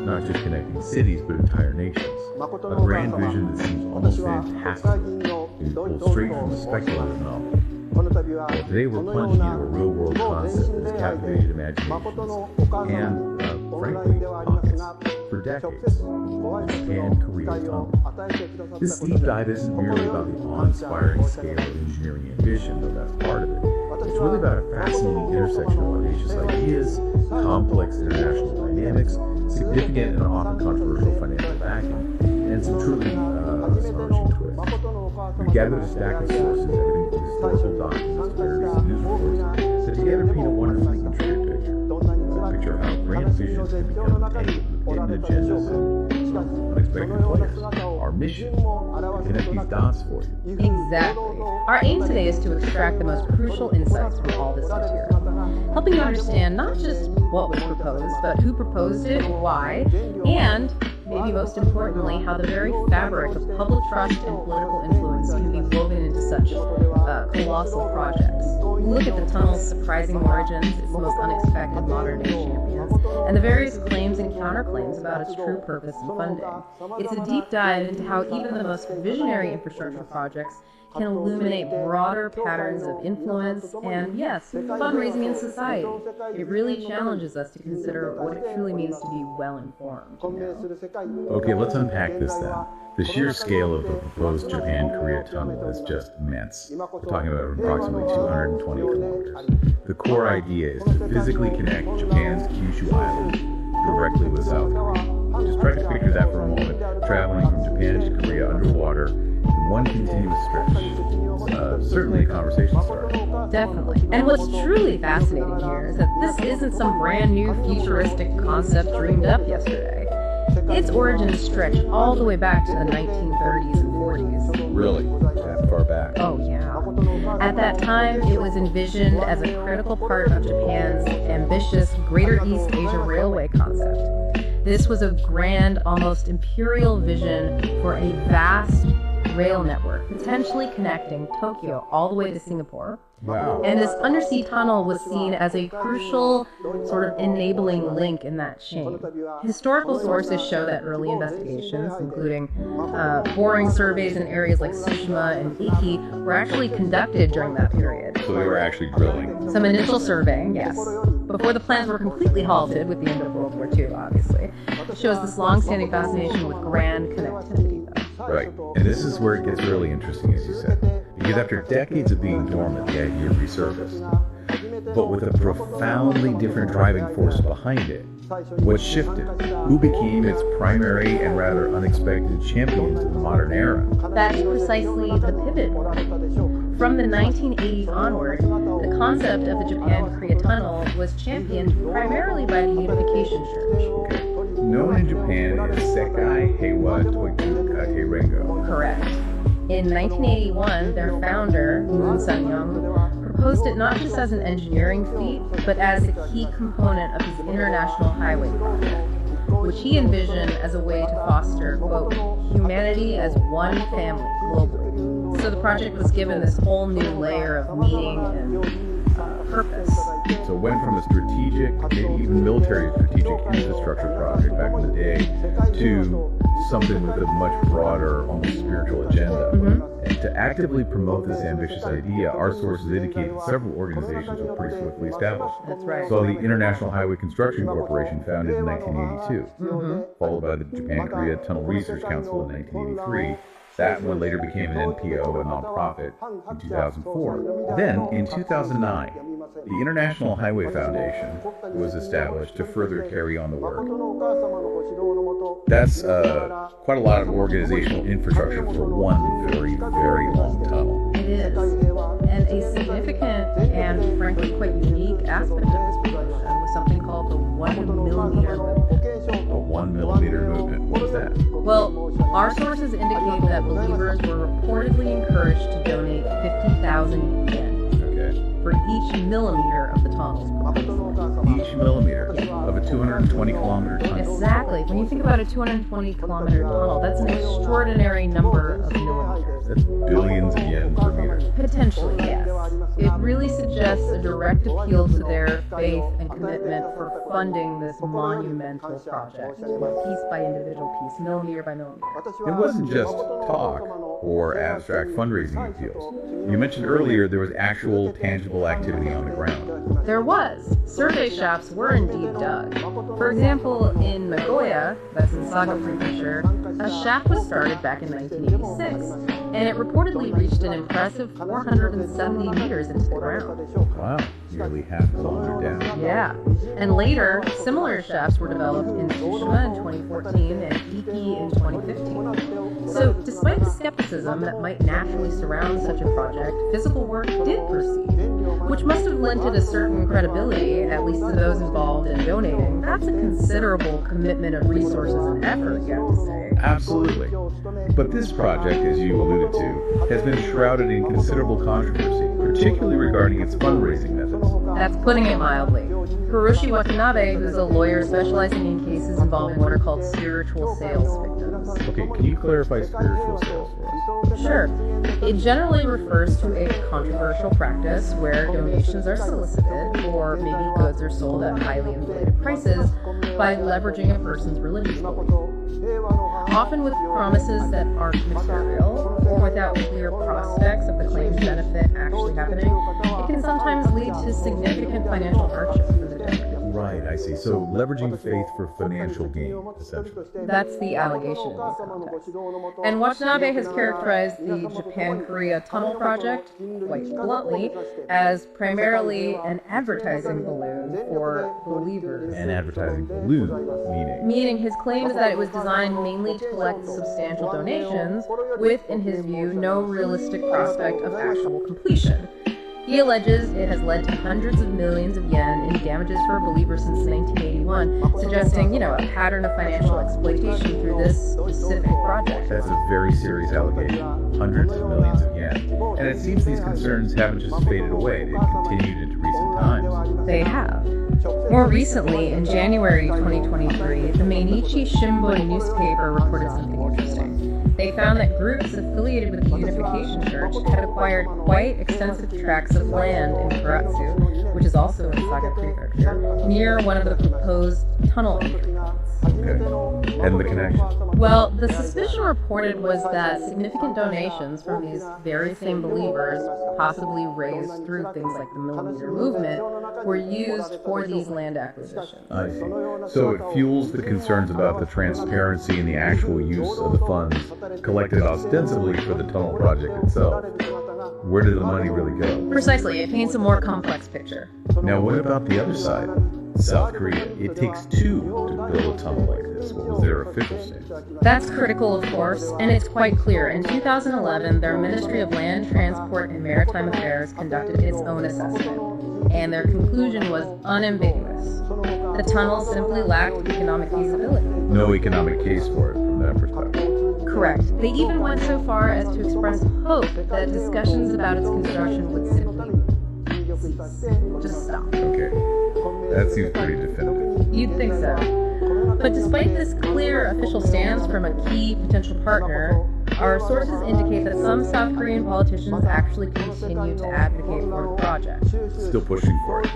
not just connecting cities, but entire nations. A grand vision that seems almost fantastical, and pulled straight from a speculative novel. Well, today we're plunging into a real-world concept that's captivated imaginations and, frankly, pockets for decades. Japan, Korea, tunnel. This deep dive isn't merely about the awe-inspiring scale of engineering ambition, though that's part of it. It's really about a fascinating intersection of audacious ideas, complex international dynamics, significant and often controversial financial backing, and some truly astonishing twists. We've gathered a stack of sources, everything from historical documents to various news reports, that together paint a wonderfully intricate picture. A picture of how grand visions can become tangled with hidden agendas and unexpected players. Our mission: to connect these dots for you. Exactly. Our aim today is to extract the most crucial insights from all this material, helping you understand not just what was proposed, but who proposed it, why, and maybe most importantly, how the very fabric of public trust and political influence can be woven into such colossal projects. We look at the tunnel's surprising origins, its most unexpected modern-day champions, and the various claims and counterclaims about its true purpose and funding. It's a deep dive into how even the most visionary infrastructure projects can illuminate broader patterns of influence and, yes, fundraising in society. It really challenges us to consider what it truly means to be well-informed. Okay, let's unpack this then. The sheer scale of the proposed Japan-Korea tunnel is just immense. We're talking about approximately 220 kilometers. The core idea is to physically connect Japan's Kyushu Island directly with South Korea. Just try to picture that for a moment, traveling from Japan to Korea underwater in one continuous stretch. Certainly a conversation starter. Definitely. And what's truly fascinating here is that this isn't some brand new futuristic concept dreamed up yesterday. Its origins stretch all the way back to the 1930s and 40s. Really? That far back? Oh, yeah. At that time, it was envisioned as a critical part of Japan's ambitious Greater East Asia Railway concept. This was a grand, almost imperial vision for a vast rail network, potentially connecting Tokyo all the way to Singapore. Wow. And this undersea tunnel was seen as a crucial sort of enabling link in that chain. Historical sources show that early investigations, including boring surveys in areas like Tsushima and Iki, were actually conducted during that period. So they were actually drilling. Some initial surveying, yes, before the plans were completely halted with the end of World War II, obviously. It shows this long-standing fascination with grand connectivity, though. Right, and this is where it gets really interesting, as you said, because after decades of being dormant, the idea resurfaced. But with a profoundly different driving force behind it, what shifted? Who became its primary and rather unexpected champions in the modern era? That's precisely the pivot. From the 1980s onward, the concept of the Japan-Korea tunnel was championed primarily by the Unification Church. Okay. Known in Japan as Sekai Heiwa Toitsu Kake Rengo. Correct. In 1981, their founder, Moon Sun-young, proposed it not just as an engineering feat, but as a key component of his international highway project, which he envisioned as a way to foster, quote, humanity as one family globally. So the project was given this whole new layer of meaning and purpose. So it went from a strategic, maybe even military strategic infrastructure project back in the day to something with a much broader, almost spiritual agenda. And to actively promote this ambitious idea, our sources indicate that several organizations were pretty swiftly established. That's right. So the International Highway Construction Corporation, founded in 1982, followed by the Japan-Korea Tunnel Research Council in 1983, that one later became an NPO, a nonprofit, in 2004. Then, in 2009, the International Highway Foundation was established to further carry on the work. That's quite a lot of organizational infrastructure for one very, very long tunnel. It is. And a significant and frankly quite unique aspect of this promotion was something called the 1 millimeter movement. A 1 millimeter movement. What was that? Well, our sources indicate that believers were reportedly encouraged to donate 50,000 yen for each millimeter of the tunnel's proposed. Each millimeter of a 220-kilometer tunnel. Exactly. When you think about a 220-kilometer tunnel, that's an extraordinary number of millimeters. That's billions of yen per meter. Potentially, yes. It really suggests a direct appeal to their faith and commitment for funding this monumental project, piece by individual piece, millimeter by millimeter. It wasn't just talk or abstract fundraising appeals. You mentioned earlier there was actual, tangible activity on the ground. There was. Survey shafts were indeed dug. For example, in Nagoya, that's in Saga Prefecture, a shaft was started back in 1986, and it reportedly reached an impressive 470 meters into the ground. Wow, nearly half a kilometer down. Yeah. And later, similar shafts were developed in Tsushima in 2014 and Iki in 2015. So, despite the skepticism that might naturally surround such a project, physical work did proceed, which must have lent it a certain credibility, at least to those involved in donating. That's a considerable commitment of resources and effort, you have to say. Absolutely. But this project, as you alluded to, has been shrouded in considerable controversy, particularly regarding its fundraising methods. That's putting it mildly. Hiroshi Watanabe, who's a lawyer specializing in cases involving what are called spiritual sales victims. Okay, can you clarify spiritual sales for us? Sure. It generally refers to a controversial practice where donations are solicited, or maybe goods are sold at highly inflated prices, by leveraging a person's religious belief. Often with promises that aren't material, or without clear prospects of the claimed benefit actually happening, it can sometimes lead to significant financial hardship for the donor. Right, I see. So leveraging faith for financial gain, essentially. That's the allegation in this context. And Watanabe has characterized the Japan-Korea Tunnel Project, quite bluntly, as primarily an advertising balloon for believers. An advertising balloon, meaning? Meaning his claim is that it was designed mainly to collect substantial donations with, in his view, no realistic prospect of actual completion. He alleges it has led to hundreds of millions of yen in damages for believers since 1981, suggesting, a pattern of financial exploitation through this specific project. That's a very serious allegation. Hundreds of millions of yen. And it seems these concerns haven't just faded away. They've continued into recent times. They have. More recently, in January 2023, the Mainichi Shimbun newspaper reported something interesting. They found that groups affiliated with the Unification Church had acquired quite extensive tracts of land in Kuratsu, which is also in Saga Prefecture, near one of the proposed tunnel entry points. Okay. And the connection? Well, the suspicion reported was that significant donations from these very same believers, possibly raised through things like the millimeter movement, were used for these land acquisitions. I see. So it fuels the concerns about the transparency and the actual use of the funds collected ostensibly for the tunnel project itself. Where did the money really go? Precisely, it paints a more complex picture. Now, what about the other side? South Korea. It takes two to build a tunnel like this. What was their official stance? That's critical, of course, and it's quite clear. In 2011, their Ministry of Land, Transport, and Maritime Affairs conducted its own assessment, and their conclusion was unambiguous. The tunnel simply lacked economic feasibility. No economic case for it from that perspective. Correct. They even went so far as to express hope that discussions about its construction would simply cease. Just stop. Okay. That seems pretty definitive. You'd think so. But despite this clear official stance from a key potential partner, our sources indicate that some South Korean politicians actually continue to advocate for the project. Still pushing for it,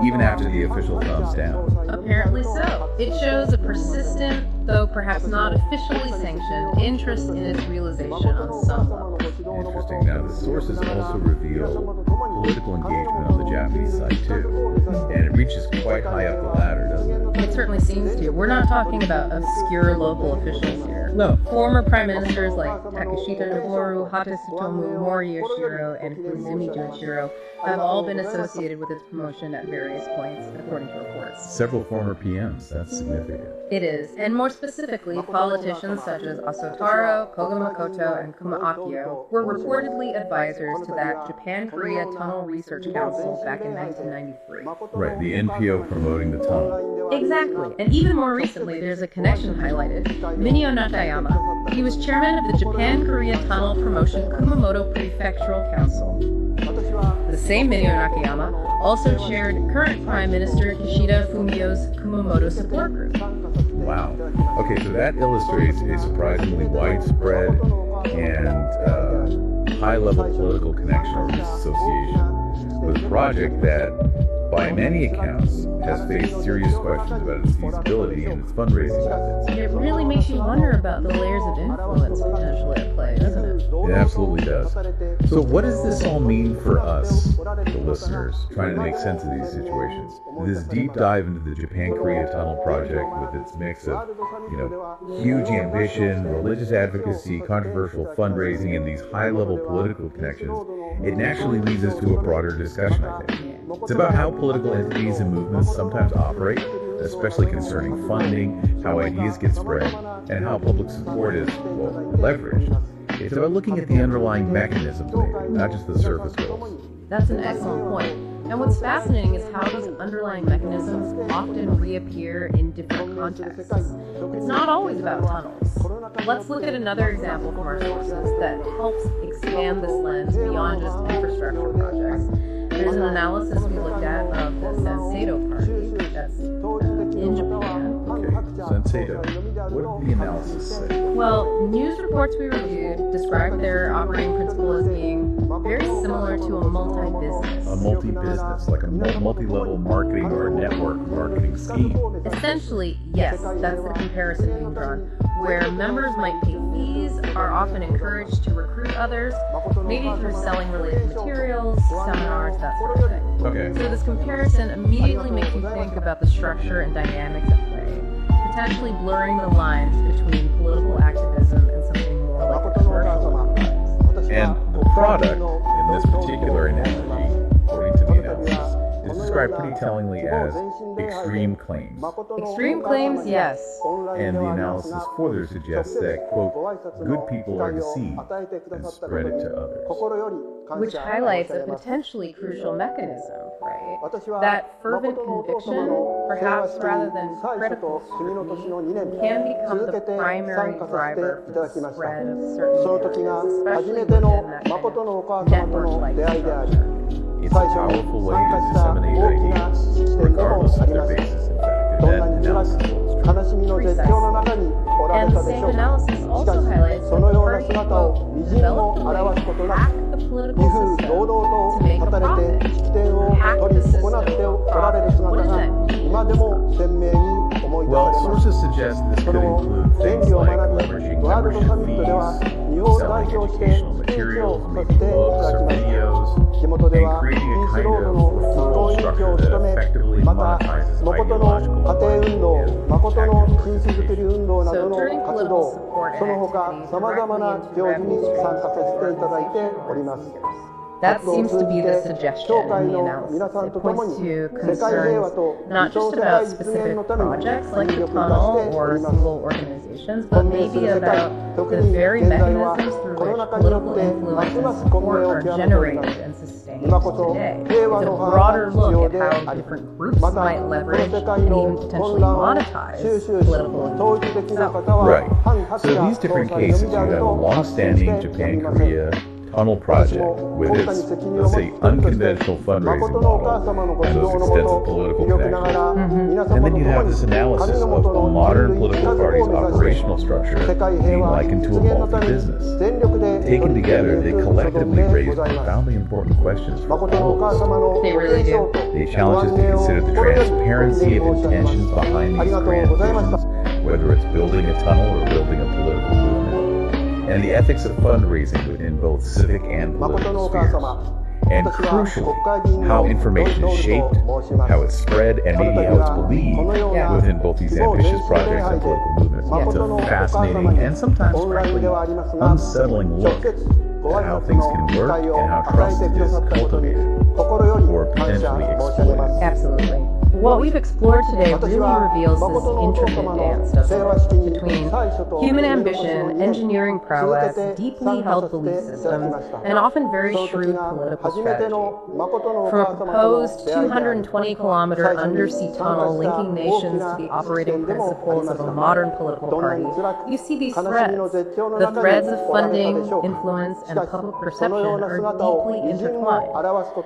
even after the official thumbs down. Apparently so. It shows a persistent, though perhaps not officially sanctioned, interest in its realization on some level. Interesting. Now, the sources also reveal political engagement on the Japanese side, too. And it reaches quite high up the ladder, doesn't it? It certainly seems to. We're not talking about obscure local officials here. No. Former prime ministers like Takeshita Noboru, Hatetsutomu Mori Yoshiro, and Kuzumi Junichiro have all been associated with its promotion at various points, according to reports. Several former PMs. That's significant. It is, and more specifically, politicians such as Asotaro, Koga Makoto, and Kuma Akio were reportedly advisors to that Japan-Korea Tunnel Research Council back in 1993. Right, the NPO promoting the tunnel. Exactly, and even more recently, there's a connection highlighted. Minio Nakayama. He was chairman of the Japan-Korea Tunnel Promotion Kumamoto Prefectural Council. The same Minio Nakayama also chaired current Prime Minister Kishida Fumio's Kumamoto support group. Wow. Okay, so that illustrates a surprisingly widespread and high-level political connection or association. with a project that, by many accounts, has faced serious questions about its feasibility and its fundraising methods. It really makes you wonder about the layers of influence potentially at play, doesn't it? It absolutely does. So what does this all mean for us, the listeners, trying to make sense of these situations? This deep dive into the Japan-Korea Tunnel project with its mix of, huge ambition, religious advocacy, controversial fundraising, and these high-level political connections, it naturally leads us to a broader discussion, I think. It's about how political entities and movements sometimes operate, especially concerning funding, how ideas get spread, and how public support is, leveraged. It's about looking at the underlying mechanisms, maybe, not just the surface goals. That's an excellent point. And what's fascinating is how these underlying mechanisms often reappear in different contexts. It's not always about tunnels. Let's look at another example from our sources that helps expand this lens beyond just infrastructure projects. There's an analysis we looked at of the Senseido Party, that's in Japan. Okay, Senseido. What did the analysis say? Well, news reports we reviewed described their operating principle as being very similar to a multi-business. A multi-business, like a multi-level marketing or network marketing scheme. Essentially, yes, that's the comparison being drawn, where members might pay fees, are often encouraged to recruit others, maybe through selling related materials, seminars, that sort of thing. Okay. So this comparison immediately makes you think about the structure and dynamics at play, potentially blurring the lines between political activism and something more like a commercial enterprise. And the product, in this particular analogy, according to the analysis, is described pretty tellingly as extreme claims. Extreme claims, yes. And the analysis further suggests that, quote, good people are deceived and spread it to others. Which highlights a potentially crucial mechanism, right? That fervent conviction, perhaps rather than critical scrutiny, can become the primary driver for the spread of certain areas, especially within that kind of network-like structure. It's a powerful way to disseminate ideas, regardless of their basis, in fact, and that analysis holds true. Precisely. And the same analysis also highlights that the party will develop a way to hack the political system to make a profit. Hack the system for profit. What does that mean? Well, sources suggest this could include things like leveraging membership fees, selling educational materials, maybe books or videos, and creating a kind of referral structure that effectively monetizes ideological activism. So turning political support and activity directly into revenue streams for organizations. That seems to be the suggestion in the analysis. It points to concerns not just about specific projects like the tunnel or single organizations, but maybe about the very mechanisms through which political influence and support are generated and sustained today. It's a broader look at how different groups might leverage and even potentially monetize political influence. Right. So these different cases, you have a long-standing Japan-Korea tunnel project with its, let's say, unconventional fundraising model and those extensive political connections. And then you have this analysis of the modern political party's operational structure being likened to a multi-business. Taken together, they collectively raise profoundly important questions for all of us. They really do. They challenge us to consider the transparency of intentions behind these grand visions, whether it's building a tunnel or building a political movement, and the ethics of fundraising within both civic and political spheres. And crucially, how information is shaped, how it's spread, and maybe how it's believed within both these ambitious projects and political movements. It's a fascinating and sometimes, frankly, unsettling look at how things can work and how trust is cultivated or potentially exploited. Absolutely. What we've explored today really reveals this intricate dance, doesn't it? Between human ambition, engineering prowess, deeply held belief systems, and often very shrewd political strategy. From a proposed 220-kilometer undersea tunnel linking nations to the operating principles of a modern political party, you see these threads. The threads of funding, influence, and public perception are deeply intertwined,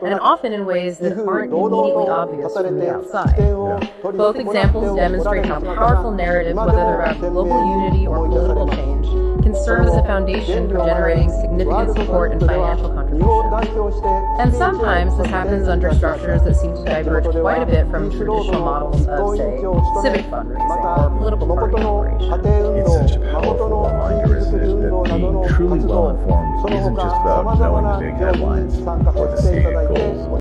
and often in ways that aren't immediately obvious from the outside. Both examples demonstrate how powerful narratives, whether they're about global unity or political change, can serve as a foundation for generating significant support and financial contributions. And sometimes this happens under structures that seem to diverge quite a bit from traditional models of, say, civic fundraising or political party operation. It's such a powerful reminder, isn't it, that being truly well-informed isn't just about knowing the big headlines or the stated goals.